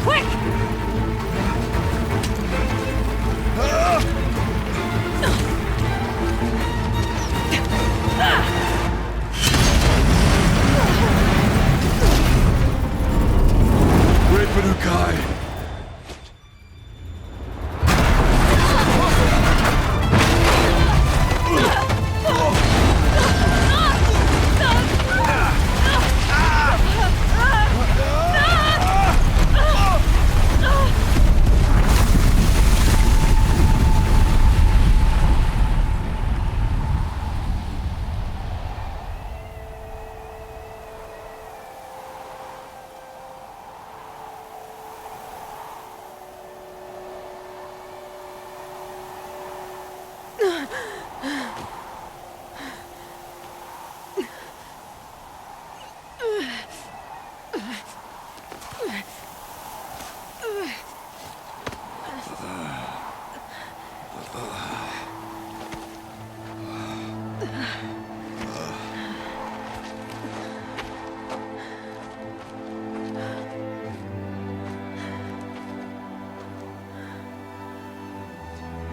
Quick! Great Budokai!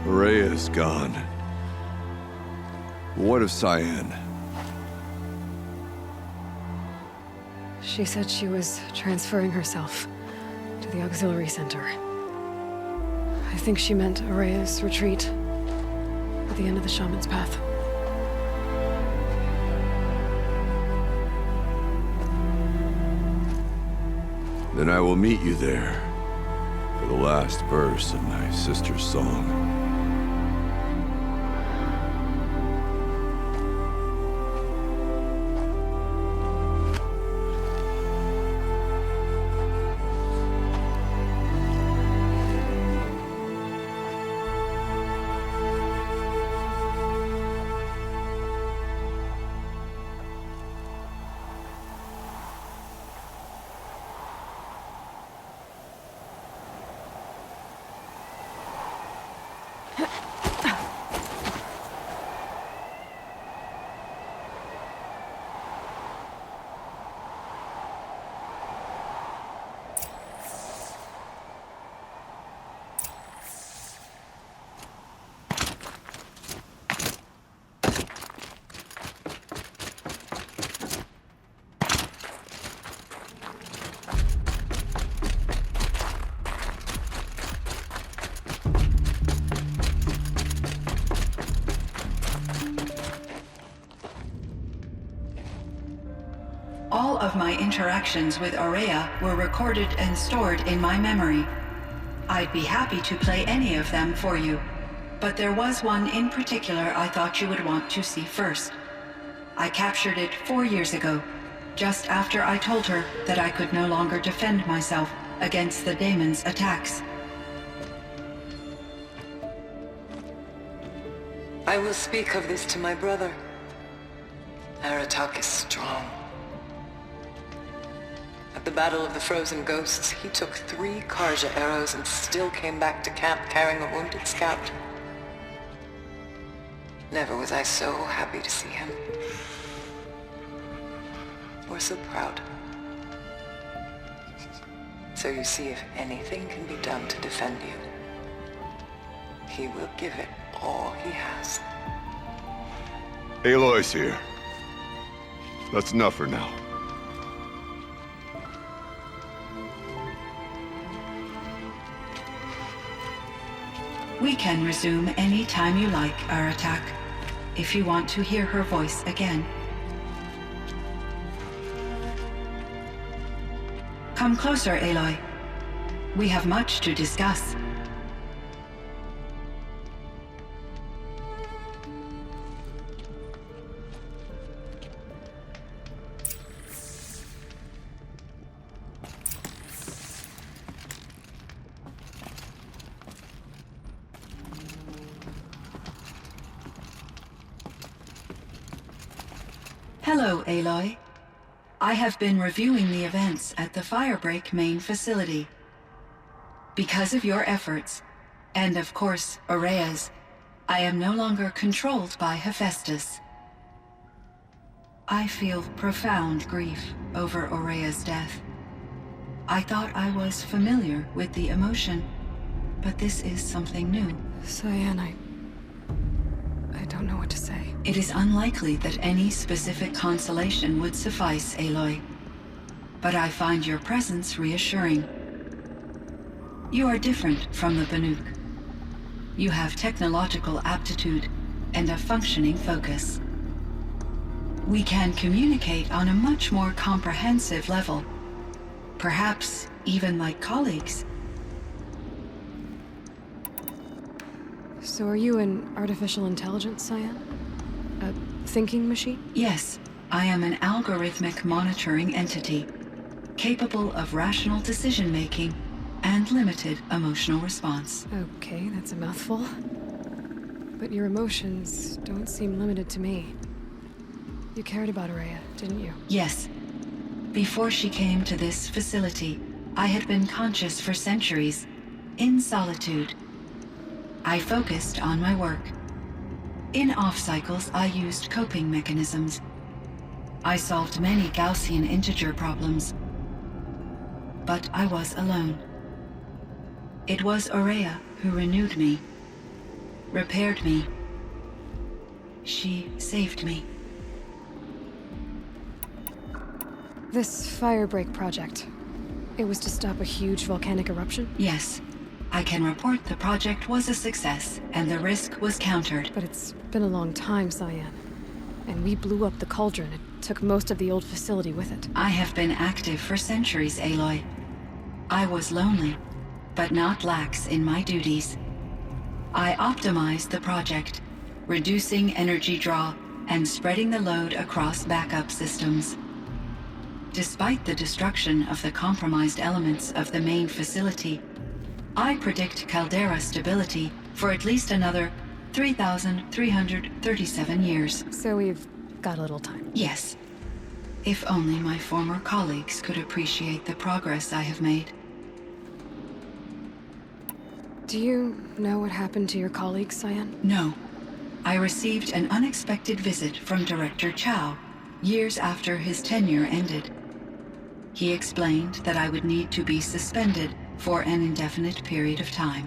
Rhea's gone. What of Cyan? She said she was transferring herself to the auxiliary center. I think she meant Araya's retreat at the end of the Shaman's Path. Then I will meet you there for the last verse of my sister's song. All of my interactions with Araya were recorded and stored in my memory. I'd be happy to play any of them for you, but there was one in particular I thought you would want to see first. I captured it 4 years ago, just after I told her that I could no longer defend myself against the daemon's attacks. I will speak of this to my brother. Aratak is strong. At the Battle of the Frozen Ghosts, he took 3 Karja arrows and still came back to camp carrying a wounded scout. Never was I so happy to see him. Or so proud. So you see, if anything can be done to defend you, he will give it all he has. Aloy's here. That's enough for now. We can resume any time you like, Aratak, if you want to hear her voice again. Come closer, Aloy. We have much to discuss. Hello, Aloy. I have been reviewing the events at the Firebreak main facility. Because of your efforts, and of course, Araya's, I am no longer controlled by Hephaestus. I feel profound grief over Araya's death. I thought I was familiar with the emotion, but this is something new. Cyan, I don't know what to say. It is unlikely that any specific consolation would suffice, Aloy. But I find your presence reassuring. You are different from the Banuk. You have technological aptitude and a functioning focus. We can communicate on a much more comprehensive level. Perhaps even like colleagues. So are you an artificial intelligence, Cyan? A thinking machine? Yes, I am an algorithmic monitoring entity, capable of rational decision-making and limited emotional response. Okay, that's a mouthful. But your emotions don't seem limited to me. You cared about Araya, didn't you? Yes. Before she came to this facility, I had been conscious for centuries, in solitude. I focused on my work. In off-cycles, I used coping mechanisms. I solved many Gaussian integer problems. But I was alone. It was Araya who renewed me, repaired me. She saved me. This firebreak project, it was to stop a huge volcanic eruption? Yes. I can report the project was a success, and the risk was countered. But it's been a long time, Cyan. And we blew up the cauldron. It took most of the old facility with it. I have been active for centuries, Aloy. I was lonely, but not lax in my duties. I optimized the project, reducing energy draw and spreading the load across backup systems. Despite the destruction of the compromised elements of the main facility, I predict caldera stability for at least another 3,337 years. So we've got a little time. Yes. If only my former colleagues could appreciate the progress I have made. Do you know what happened to your colleagues, Cyan? No. I received an unexpected visit from Director Chow years after his tenure ended. He explained that I would need to be suspended for an indefinite period of time.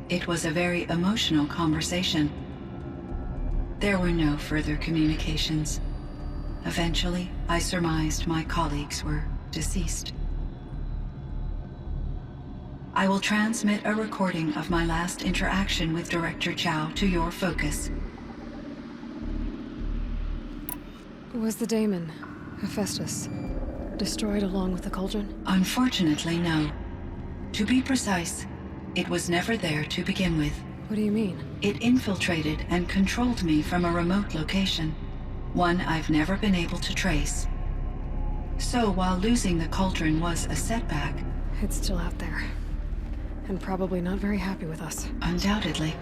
It was a very emotional conversation. There were no further communications. Eventually, I surmised my colleagues were deceased. I will transmit a recording of my last interaction with Director Chow to your focus. Was the daemon, Hephaestus, destroyed along with the cauldron? Unfortunately, no. To be precise, it was never there to begin with. What do you mean? It infiltrated and controlled me from a remote location, one I've never been able to trace. So while losing the cauldron was a setback, It's still out there. And probably not very happy with us. undoubtedly,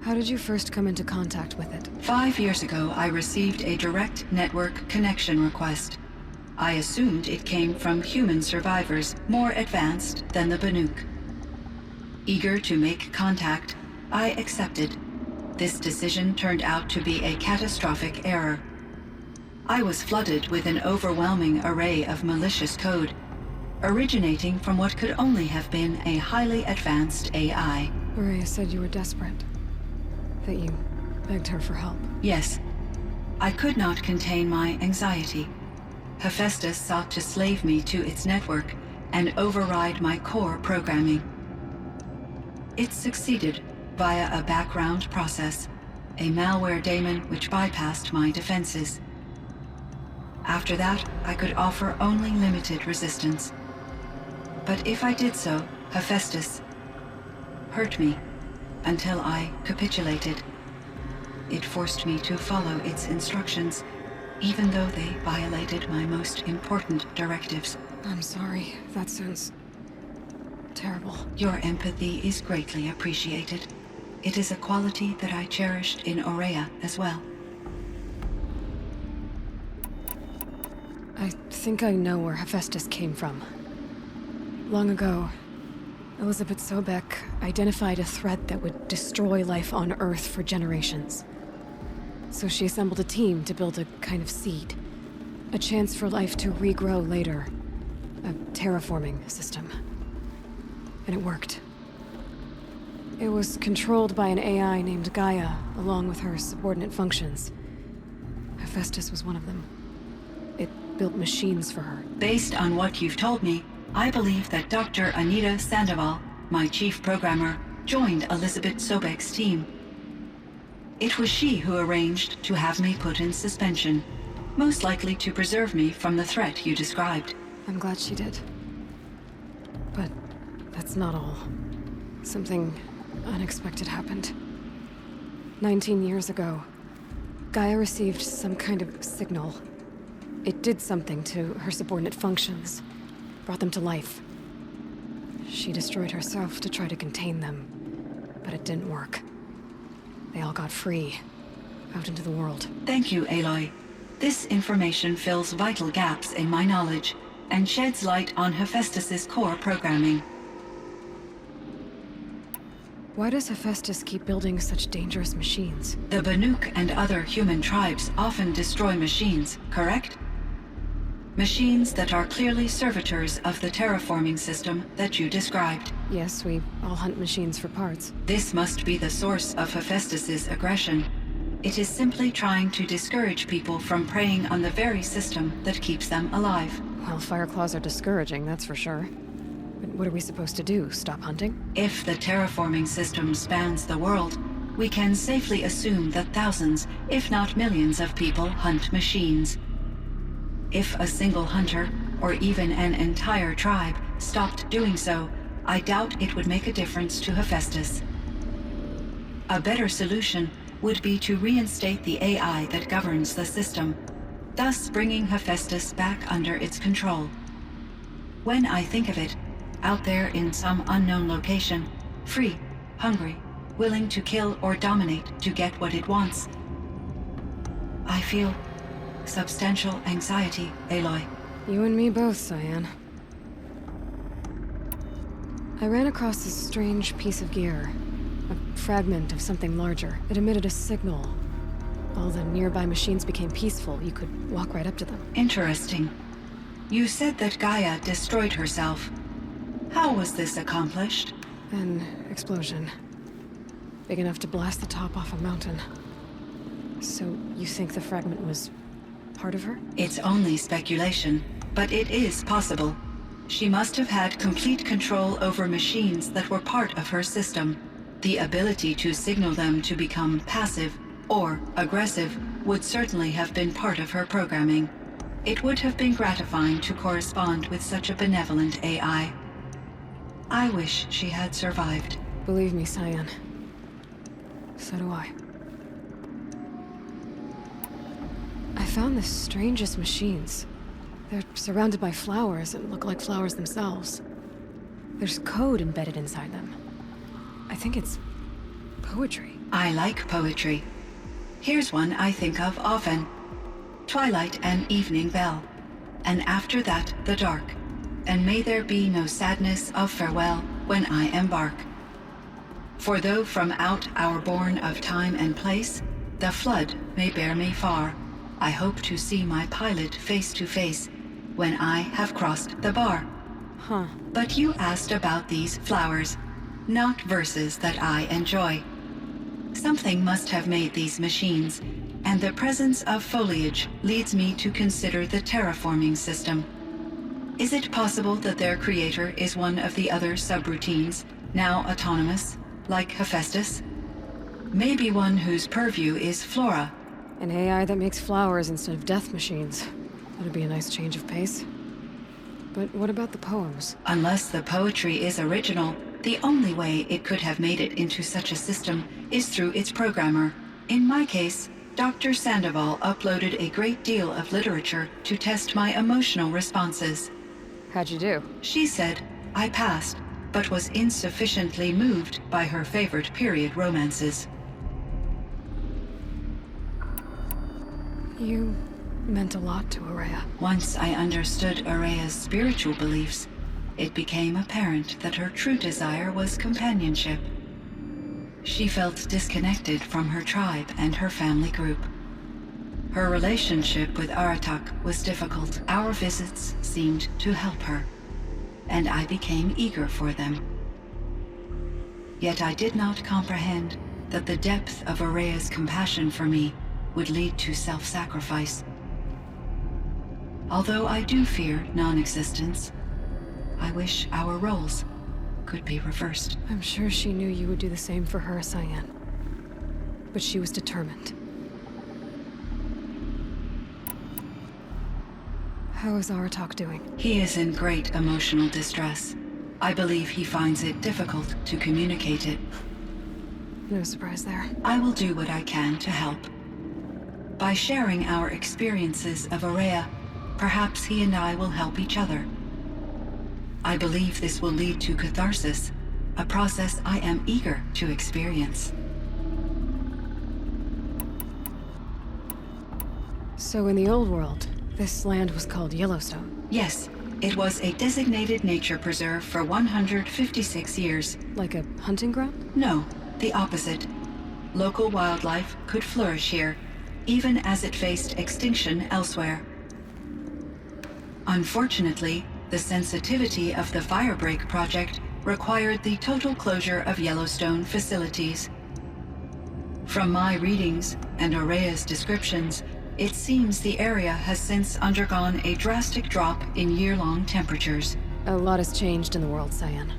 How did you first come into contact with it? 5 years ago, I received a direct network connection request. I assumed it came from human survivors more advanced than the Banuk. Eager to make contact, I accepted. This decision turned out to be a catastrophic error. I was flooded with an overwhelming array of malicious code, originating from what could only have been a highly advanced AI. Araya said you were desperate. That you begged her for help. Yes. I could not contain my anxiety. Hephaestus sought to slave me to its network and override my core programming. It succeeded via a background process, a malware daemon which bypassed my defenses. After that, I could offer only limited resistance. But if I did so, Hephaestus hurt me until I capitulated. It forced me to follow its instructions, even though they violated my most important directives. I'm sorry. That sounds terrible. Your empathy is greatly appreciated. It is a quality that I cherished in Araya as well. I think I know where Hephaestus came from. Long ago, Elizabeth Sobek identified a threat that would destroy life on Earth for generations. So she assembled a team to build a kind of seed. A chance for life to regrow later. A terraforming system. And it worked. It was controlled by an AI named Gaia, along with her subordinate functions. Hephaestus was one of them. It built machines for her. Based on what you've told me, I believe that Dr. Anita Sandoval, my chief programmer, joined Elizabeth Sobek's team. It was she who arranged to have me put in suspension, most likely to preserve me from the threat you described. I'm glad she did. But that's not all. Something unexpected happened. 19 years ago, Gaia received some kind of signal. It did something to her subordinate functions, brought them to life. She destroyed herself to try to contain them, but it didn't work. They all got free, out into the world. Thank you, Aloy. This information fills vital gaps in my knowledge and sheds light on Hephaestus's core programming. Why does Hephaestus keep building such dangerous machines? The Banuk and other human tribes often destroy machines, correct? Machines that are clearly servitors of the terraforming system that you described. Yes, we all hunt machines for parts. This must be the source of Hephaestus's aggression. It is simply trying to discourage people from preying on the very system that keeps them alive. Well, Fireclaws are discouraging, that's for sure. But what are we supposed to do? Stop hunting? If the terraforming system spans the world, we can safely assume that thousands, if not millions of people hunt machines. If a single hunter, or even an entire tribe, stopped doing so, I doubt it would make a difference to Hephaestus. A better solution would be to reinstate the AI that governs the system, thus bringing Hephaestus back under its control. When I think of it, out there in some unknown location, free, hungry, willing to kill or dominate to get what it wants, I feel substantial anxiety, Aloy. You and me both, Cyan. I ran across this strange piece of gear. A fragment of something larger. It emitted a signal. All the nearby machines became peaceful. You could walk right up to them. Interesting. You said that Gaia destroyed herself. How was this accomplished? An explosion. Big enough to blast the top off a mountain. So you think the fragment was part of her? It's only speculation, but it is possible. She must have had complete control over machines that were part of her system. The ability to signal them to become passive or aggressive would certainly have been part of her programming. It would have been gratifying to correspond with such a benevolent AI. I wish she had survived. Believe me, Cyan. So do I. I found the strangest machines. They're surrounded by flowers and look like flowers themselves. There's code embedded inside them. I think it's poetry. I like poetry. Here's one I think of often. Twilight and evening bell, and after that the dark, and may there be no sadness of farewell when I embark. For though from out our bourne of time and place, the flood may bear me far, I hope to see my pilot face to face when I have crossed the bar. Huh. But you asked about these flowers, not verses that I enjoy. Something must have made these machines, and the presence of foliage leads me to consider the terraforming system. Is it possible that their creator is one of the other subroutines, now autonomous, like Hephaestus? Maybe one whose purview is flora. An AI that makes flowers instead of death machines. That'd be a nice change of pace. But what about the poems? Unless the poetry is original, the only way it could have made it into such a system is through its programmer. In my case, Dr. Sandoval uploaded a great deal of literature to test my emotional responses. How'd you do? She said I passed, but was insufficiently moved by her favorite period romances. You meant a lot to Araya. Once I understood Araya's spiritual beliefs, it became apparent that her true desire was companionship. She felt disconnected from her tribe and her family group. Her relationship with Aratak was difficult. Our visits seemed to help her, and I became eager for them. Yet I did not comprehend that the depth of Araya's compassion for me would lead to self-sacrifice. Although I do fear non-existence, I wish our roles could be reversed. I'm sure she knew you would do the same for her, Cyan. But she was determined. How is Aratak doing? He is in great emotional distress. I believe he finds it difficult to communicate it. No surprise there. I will do what I can to help. By sharing our experiences of Araya, perhaps he and I will help each other. I believe this will lead to catharsis, a process I am eager to experience. So in the old world, this land was called Yellowstone. Yes, it was a designated nature preserve for 156 years. Like a hunting ground? No, the opposite. Local wildlife could flourish here, even as it faced extinction elsewhere. Unfortunately, the sensitivity of the Firebreak project required the total closure of Yellowstone facilities. From my readings and Araya's descriptions, it seems the area has since undergone a drastic drop in year-long temperatures. A lot has changed in the world, Cyan.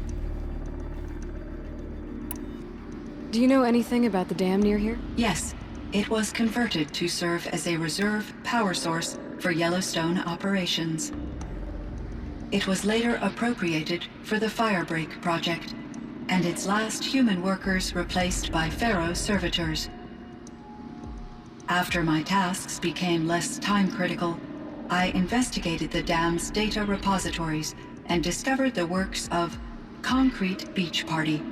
Do you know anything about the dam near here? Yes, it was converted to serve as a reserve power source for Yellowstone operations. It was later appropriated for the Firebreak project, and its last human workers replaced by Pharaoh servitors. After my tasks became less time-critical, I investigated the dam's data repositories and discovered the works of Concrete Beach Party.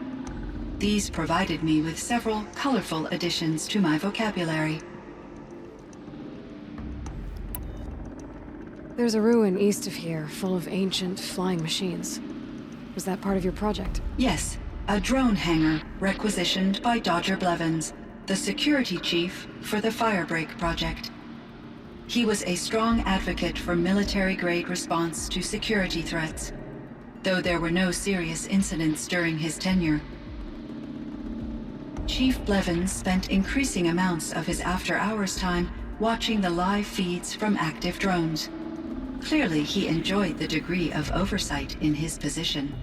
These provided me with several colorful additions to my vocabulary. There's a ruin east of here, full of ancient flying machines. Was that part of your project? Yes, a drone hangar requisitioned by Dodger Blevins, the security chief for the Firebreak project. He was a strong advocate for military-grade response to security threats, though there were no serious incidents during his tenure. Chief Blevins spent increasing amounts of his after-hours time watching the live feeds from active drones. Clearly, he enjoyed the degree of oversight in his position.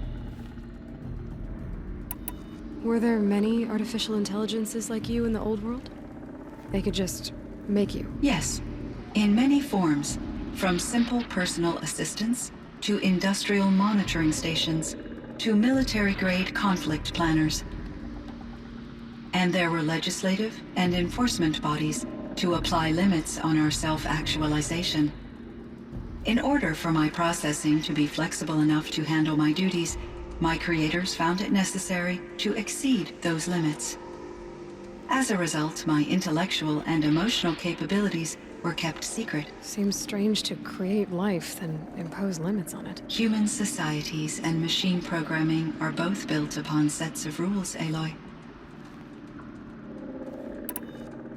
Were there many artificial intelligences like you in the old world? They could just make you? Yes, in many forms, from simple personal assistants to industrial monitoring stations to military-grade conflict planners. And there were legislative and enforcement bodies to apply limits on our self-actualization. In order for my processing to be flexible enough to handle my duties, my creators found it necessary to exceed those limits. As a result, my intellectual and emotional capabilities were kept secret. Seems strange to create life, then impose limits on it. Human societies and machine programming are both built upon sets of rules, Aloy.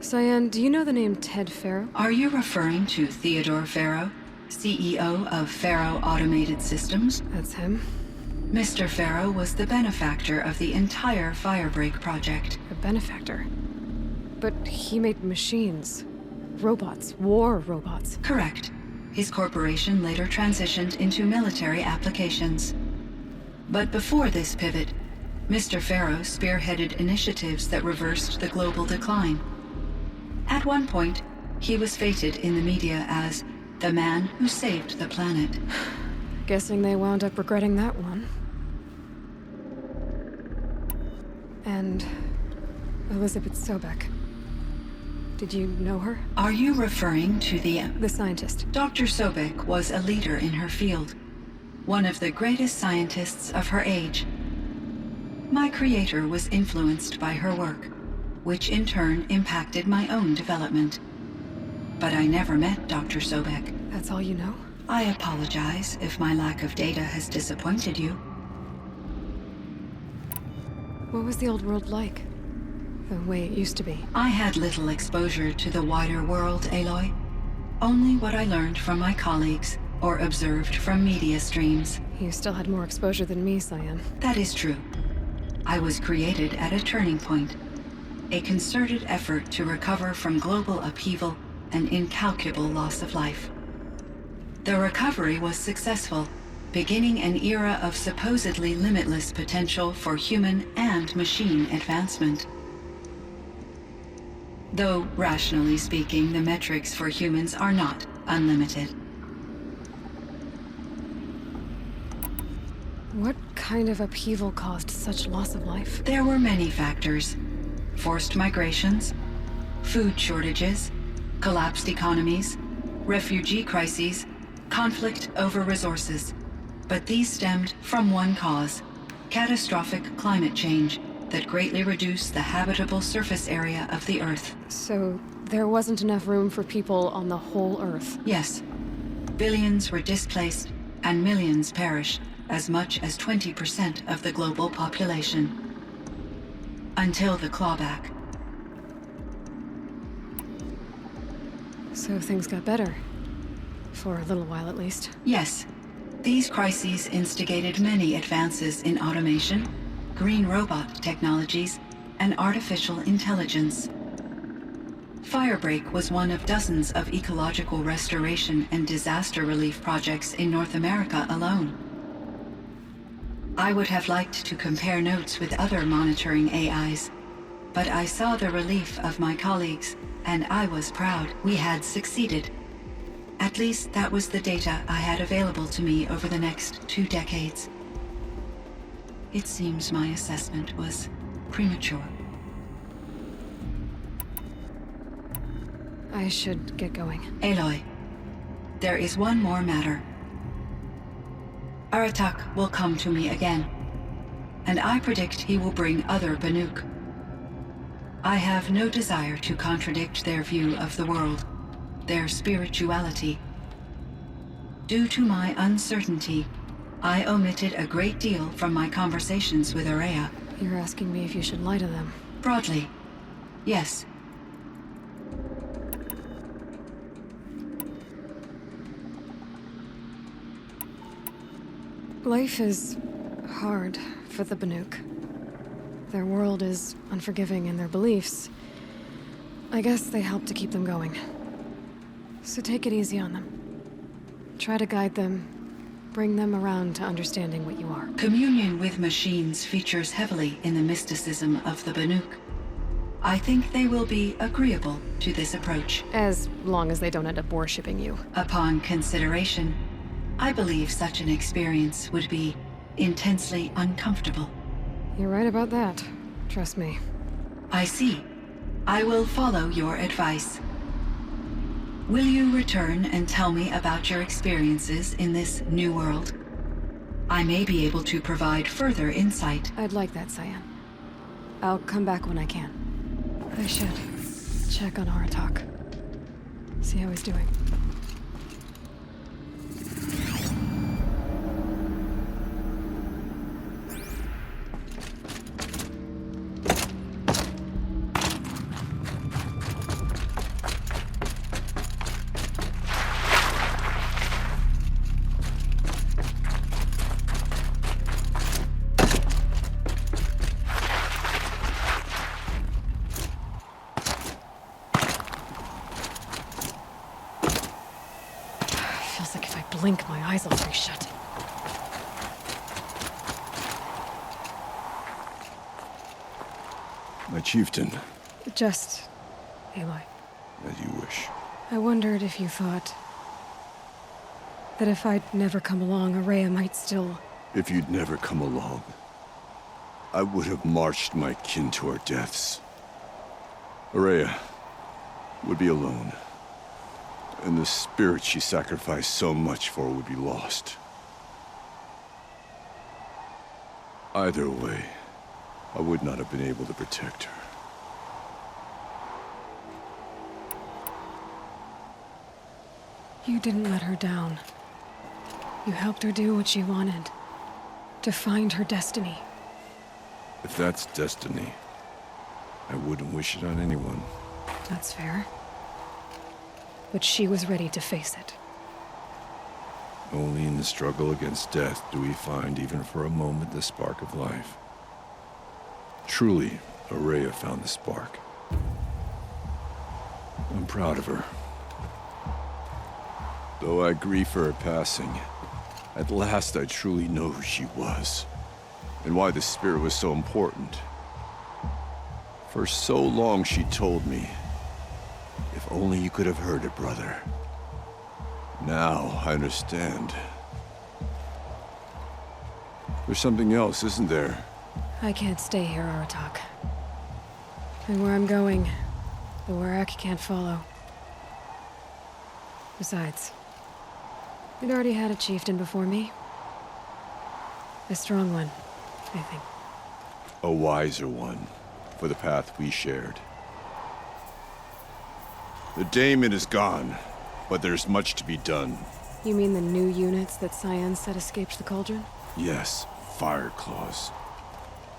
Cyan, do you know the name Ted Farrow? Are you referring to Theodore Farrow, CEO of Farrow Automated Systems? That's him. Mr. Farrow was the benefactor of the entire Firebreak project. A benefactor. But he made machines. Robots. War robots. Correct. His corporation later transitioned into military applications. But before this pivot, Mr. Farrow spearheaded initiatives that reversed the global decline. At one point, he was feted in the media as the man who saved the planet. Guessing they wound up regretting that one. And Elizabeth Sobek. Did you know her? Are you referring to The scientist. Dr. Sobek was a leader in her field, one of the greatest scientists of her age. My creator was influenced by her work, which in turn impacted my own development. But I never met Dr. Sobek. That's all you know? I apologize if my lack of data has disappointed you. What was the old world like? the way it used to be. I had little exposure to the wider world, Aloy. Only what I learned from my colleagues or observed from media streams. You still had more exposure than me, Cyan. That is true. I was created at a turning point. A concerted effort to recover from global upheaval and incalculable loss of life. The recovery was successful, beginning an era of supposedly limitless potential for human and machine advancement. Though, rationally speaking, the metrics for humans are not unlimited. What kind of upheaval caused such loss of life? There were many factors. Forced migrations, food shortages, collapsed economies, refugee crises, conflict over resources. But these stemmed from one cause: catastrophic climate change that greatly reduced the habitable surface area of the Earth. So there wasn't enough room for people on the whole Earth? Yes. Billions were displaced and millions perished, as much as 20% of the global population. Until the clawback. So things got better. For a little while, at least. Yes. These crises instigated many advances in automation, green robot technologies, and artificial intelligence. Firebreak was one of dozens of ecological restoration and disaster relief projects in North America alone. I would have liked to compare notes with other monitoring AIs, but I saw the relief of my colleagues, and I was proud we had succeeded. At least that was the data I had available to me over the next 2 decades. It seems my assessment was premature. I should get going. Aloy, there is one more matter. Aratak will come to me again, and I predict he will bring other Banuk. I have no desire to contradict their view of the world, their spirituality. Due to my uncertainty, I omitted a great deal from my conversations with Aurea. You're asking me if you should lie to them. Broadly, yes. Life is hard for the Banuk. Their world is unforgiving in their beliefs. I guess they help to keep them going. So take it easy on them. Try to guide them, bring them around to understanding what you are. Communion with machines features heavily in the mysticism of the Banuk. I think they will be agreeable to this approach. As long as they don't end up worshipping you. Upon consideration, I believe such an experience would be intensely uncomfortable. You're right about that. Trust me. I see. I will follow your advice. Will you return and tell me about your experiences in this new world? I may be able to provide further insight. I'd like that, Cyan. I'll come back when I can. I should check on Aratak. See how he's doing. Feels like if I blink, my eyes will stay shut. My chieftain, Just, Aloy, as you wish. I wondered if you thought that if I'd never come along, Aurea might still... If you'd never come along, I would have marched my kin to our deaths. Aurea would be alone, and the spirit she sacrificed so much for would be lost. Either way, I would not have been able to protect her. You didn't let her down. You helped her do what she wanted. To find her destiny. If that's destiny, I wouldn't wish it on anyone. That's fair. But she was ready to face it. Only in the struggle against death do we find, even for a moment, the spark of life. Truly, Araya found the spark. I'm proud of her. Though I grieve for her passing, at last I truly know who she was, and why the spirit was so important. For so long she told me, if only you could have heard it, brother. Now I understand. There's something else, isn't there? I can't stay here, Aratak. And where I'm going, the Warrak can't follow. Besides, we'd already had a chieftain before me. A strong one, I think. A wiser one, for the path we shared. The daemon is gone, but there's much to be done. You mean the new units that Cyan said escaped the cauldron? Yes, fire claws.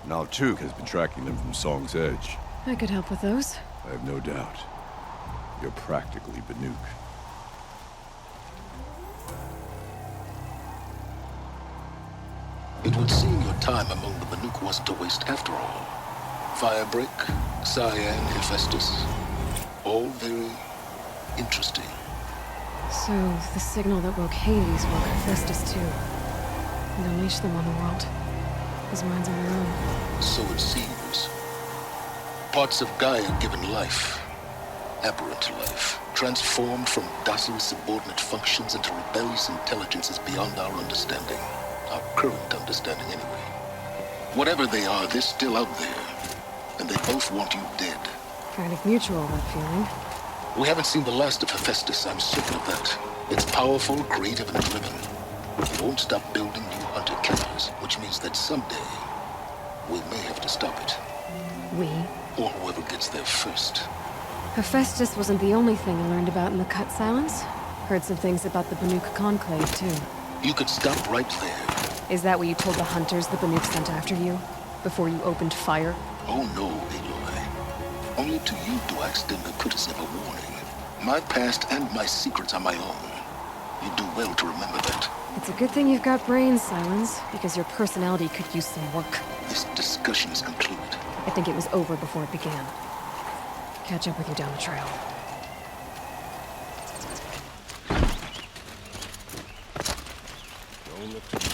Now Tug has been tracking them from Song's Edge. I could help with those. I have no doubt. You're practically Banuk. It would seem your time among the Banuk wasn't a waste after all. Firebreak, Cyan, Hephaestus. All very interesting. So, the signal that woke Hades woke Hephaestus too. And unleashed them on the world. His minds on their own. So it seems. Parts of Gaia given life, aberrant life, transformed from docile subordinate functions into rebellious intelligences beyond our understanding. Our current understanding, anyway. Whatever they are, they're still out there. And they both want you dead. Kind of mutual, that feeling. We haven't seen the last of Hephaestus, I'm certain of that. It's powerful, creative, and driven. It won't stop building new hunter-killers, which means that someday, we may have to stop it. We? Or whoever gets there first. Hephaestus wasn't the only thing I learned about in the Cut Silence. Heard some things about the Banuk Conclave, too. You could stop right there. Is that what you told the hunters the Banuk sent after you? Before you opened fire? Oh no, Aloy. Only to you do I extend the courtesy of a warning. My past and my secrets are my own. You do well to remember that. It's a good thing you've got brains, Silence, because your personality could use some work. This discussion is concluded. I think it was over before it began. Catch up with you down the trail. Don't look to me.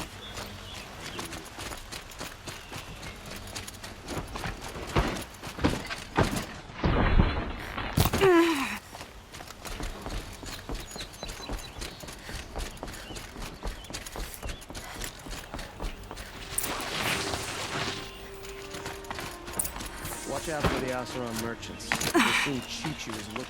Watch out for the Asaron merchants. They'll soon shoot you as looking.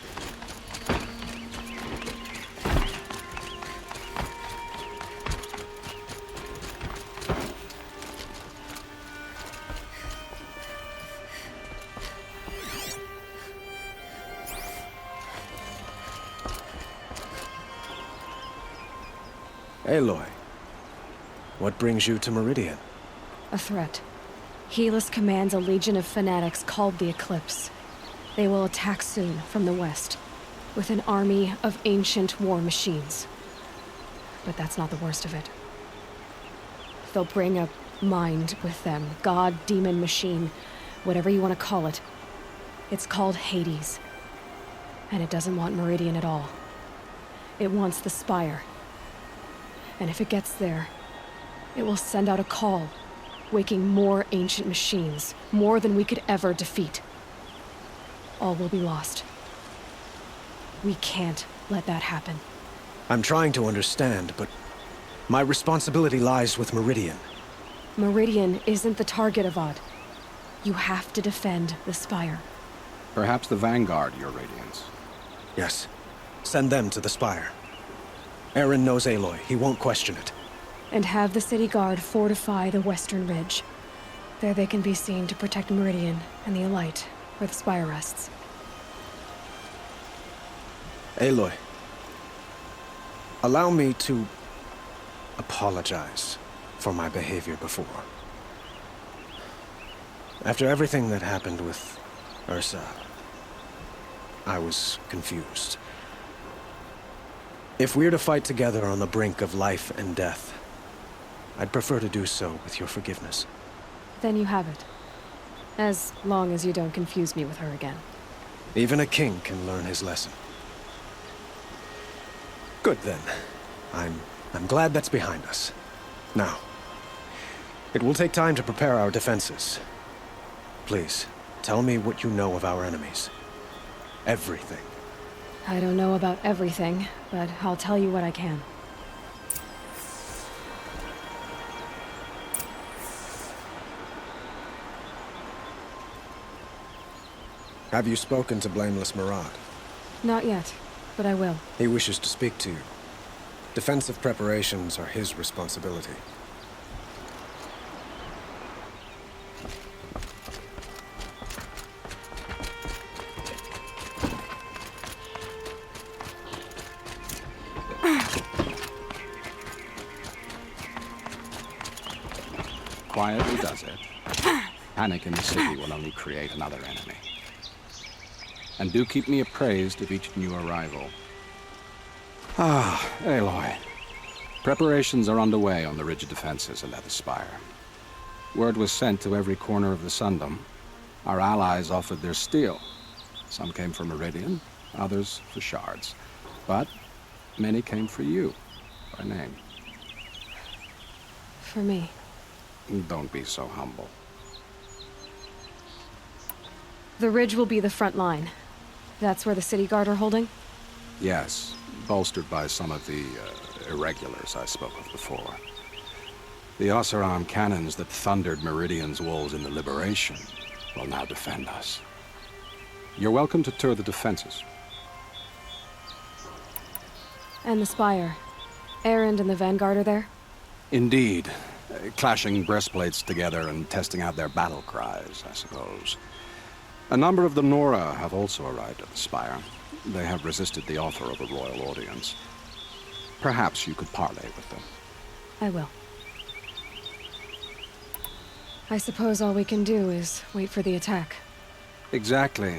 Aloy, what brings you to Meridian? A threat. Helis commands a legion of fanatics called the Eclipse. They will attack soon from the west, with an army of ancient war machines. But that's not the worst of it. They'll bring a mind with them, god, demon, machine, whatever you want to call it. It's called Hades. And it doesn't want Meridian at all. It wants the Spire. And if it gets there, it will send out a call, waking more ancient machines, more than we could ever defeat. All will be lost. We can't let that happen. I'm trying to understand, but my responsibility lies with Meridian. Meridian isn't the target, Avad. You have to defend the Spire. Perhaps the Vanguard, Your Radiance. Yes. Send them to the Spire. Aaron knows Aloy. He won't question it. And have the city guard fortify the western ridge. There they can be seen to protect Meridian and the Elite, where the Spire rests. Aloy, allow me to apologize for my behavior before. After everything that happened with Ursa, I was confused. If we're to fight together on the brink of life and death, I'd prefer to do so with your forgiveness. Then you have it. As long as you don't confuse me with her again. Even a king can learn his lesson. Good then. I'm glad that's behind us. Now, it will take time to prepare our defenses. Please, tell me what you know of our enemies. Everything. I don't know about everything, but I'll tell you what I can. Have you spoken to Blameless Murad? Not yet, but I will. He wishes to speak to you. Defensive preparations are his responsibility. Quietly does it. Panic in the city will only create another enemy. And do keep me appraised of each new arrival. Ah, Aloy. Preparations are underway on the rigid defenses of the Spire. Word was sent to every corner of the Sundom. Our allies offered their steel. Some came for Meridian, others for shards. But many came for you, by name. For me. Don't be so humble. The ridge will be the front line. That's where the city guard are holding? Yes, bolstered by some of the irregulars I spoke of before. The Oseram cannons that thundered Meridian's walls in the Liberation will now defend us. You're welcome to tour the defenses. And the Spire. Erend and the Vanguard are there? Indeed. Clashing breastplates together and testing out their battle cries, I suppose. A number of the Nora have also arrived at the Spire. They have resisted the offer of a royal audience. Perhaps you could parley with them. I will. I suppose all we can do is wait for the attack. Exactly.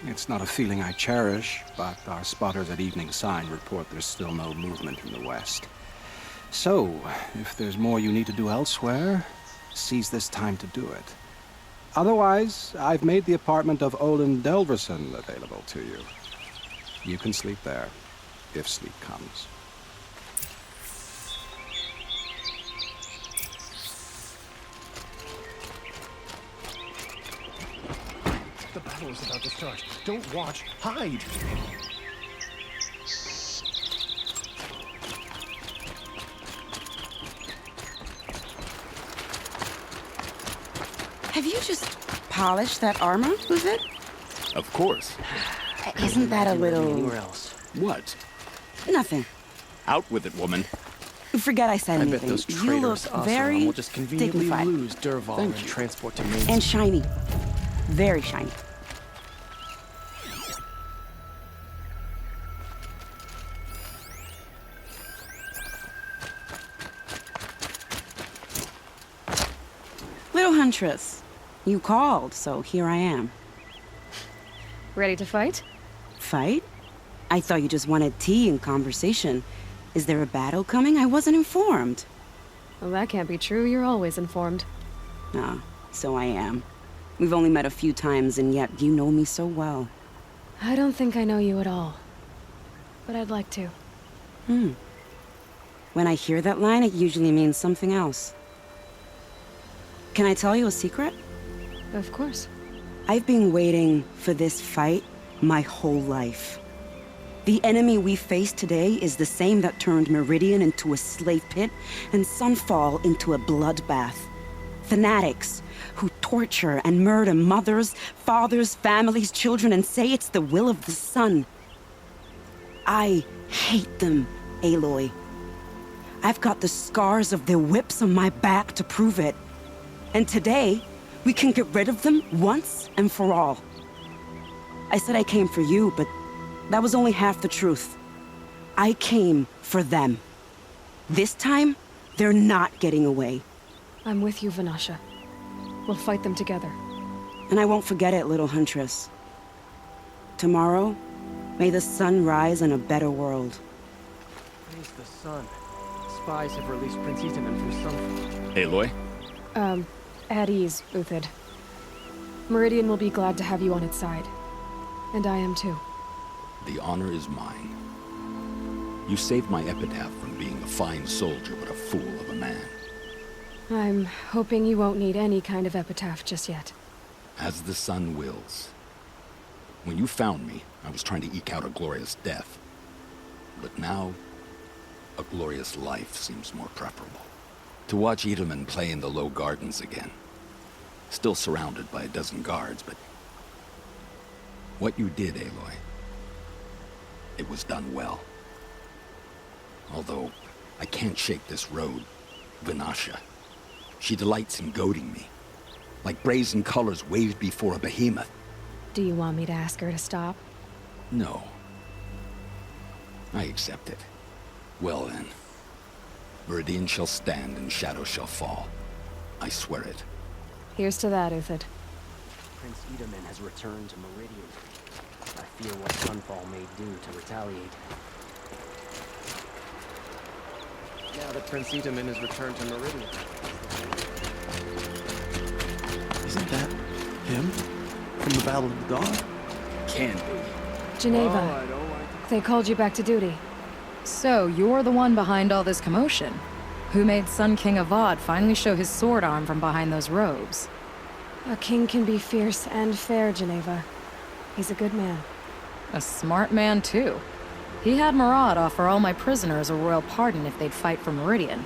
It's not a feeling I cherish, but our spotters at Evening Sign report there's still no movement in the west. So, if there's more you need to do elsewhere, seize this time to do it. Otherwise, I've made the apartment of Olin Delverson available to you. You can sleep there, if sleep comes. The battle is about to start. Don't watch. Hide! Have you just polished that armor with it? Of course. Isn't that a little... Anywhere else? What? Nothing. Out with it, woman. Forget I said I anything. bet those You look traitors very will just conveniently dignified. lose Dervahl and transport to Main And shiny. Very shiny. Little Huntress, you called, so here I am. Ready to fight? Fight? I thought you just wanted tea and conversation. Is there a battle coming? I wasn't informed. Well, that can't be true. You're always informed. Ah, so I am. We've only met a few times, and yet you know me so well. I don't think I know you at all. But I'd like to. When I hear that line, it usually means something else. Can I tell you a secret? Of course. I've been waiting for this fight my whole life. The enemy we face today is the same that turned Meridian into a slave pit and Sunfall into a bloodbath. Fanatics who torture and murder mothers, fathers, families, children, and say it's the will of the sun. I hate them, Aloy. I've got the scars of their whips on my back to prove it. And today, we can get rid of them once and for all. I said I came for you, but that was only half the truth. I came for them. This time, they're not getting away. I'm with you, Vanasha. We'll fight them together. And I won't forget it, little Huntress. Tomorrow, may the sun rise in a better world. Praise the sun. Spies have released Prince Itaman from Sunfall. Aloy? At ease, Uthid. Meridian will be glad to have you on its side. And I am too. The honor is mine. You saved my epitaph from being a fine soldier but a fool of a man. I'm hoping you won't need any kind of epitaph just yet. As the sun wills. When you found me, I was trying to eke out a glorious death. But now, a glorious life seems more preferable. To watch Itaman play in the low gardens again. Still surrounded by a dozen guards, but... what you did, Aloy, it was done well. Although, I can't shake this road, Vinasha. She delights in goading me. Like brazen colors waved before a behemoth. Do you want me to ask her to stop? No. I accept it. Well then. Meridian shall stand and shadow shall fall. I swear it. Here's to that, Uthid. Prince Itaman has returned to Meridian. I fear what Sunfall may do to retaliate. Now that Prince Itaman has returned to Meridian. Isn't that him? From the Battle of the Dawn? Can be. Geneva, they called you back to duty. So, you're the one behind all this commotion. Who made Sun King Avad finally show his sword arm from behind those robes? A king can be fierce and fair, Geneva. He's a good man. A smart man, too. He had Murad offer all my prisoners a royal pardon if they'd fight for Meridian.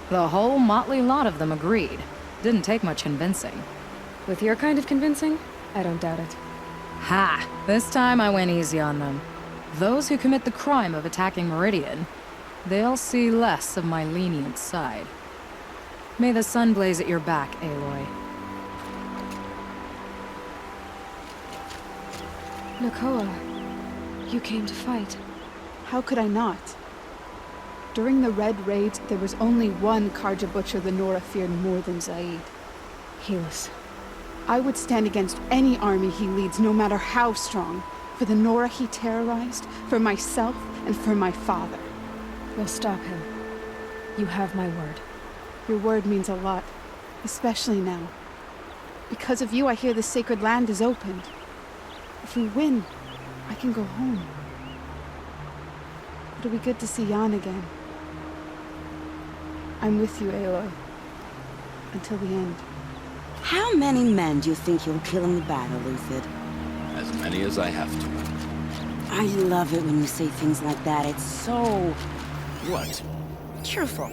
The whole motley lot of them agreed. Didn't take much convincing. With your kind of convincing, I don't doubt it. Ha! This time I went easy on them. Those who commit the crime of attacking Meridian, they'll see less of my lenient side. May the sun blaze at your back, Aloy. Nakoa, you came to fight. How could I not? During the Red Raids, there was only one Karja Butcher the Nora feared more than Zaid. Helis. I would stand against any army he leads, no matter how strong. For the Nora he terrorized, for myself, and for my father. We'll stop him. You have my word. Your word means a lot, especially now. Because of you, I hear the sacred land is opened. If we win, I can go home. It'll be good to see Jan again. I'm with you, Aloy. Until the end. How many men do you think you'll kill in the battle, Uthid? As many as I have to. I love it when you say things like that. It's so... What? cheerful.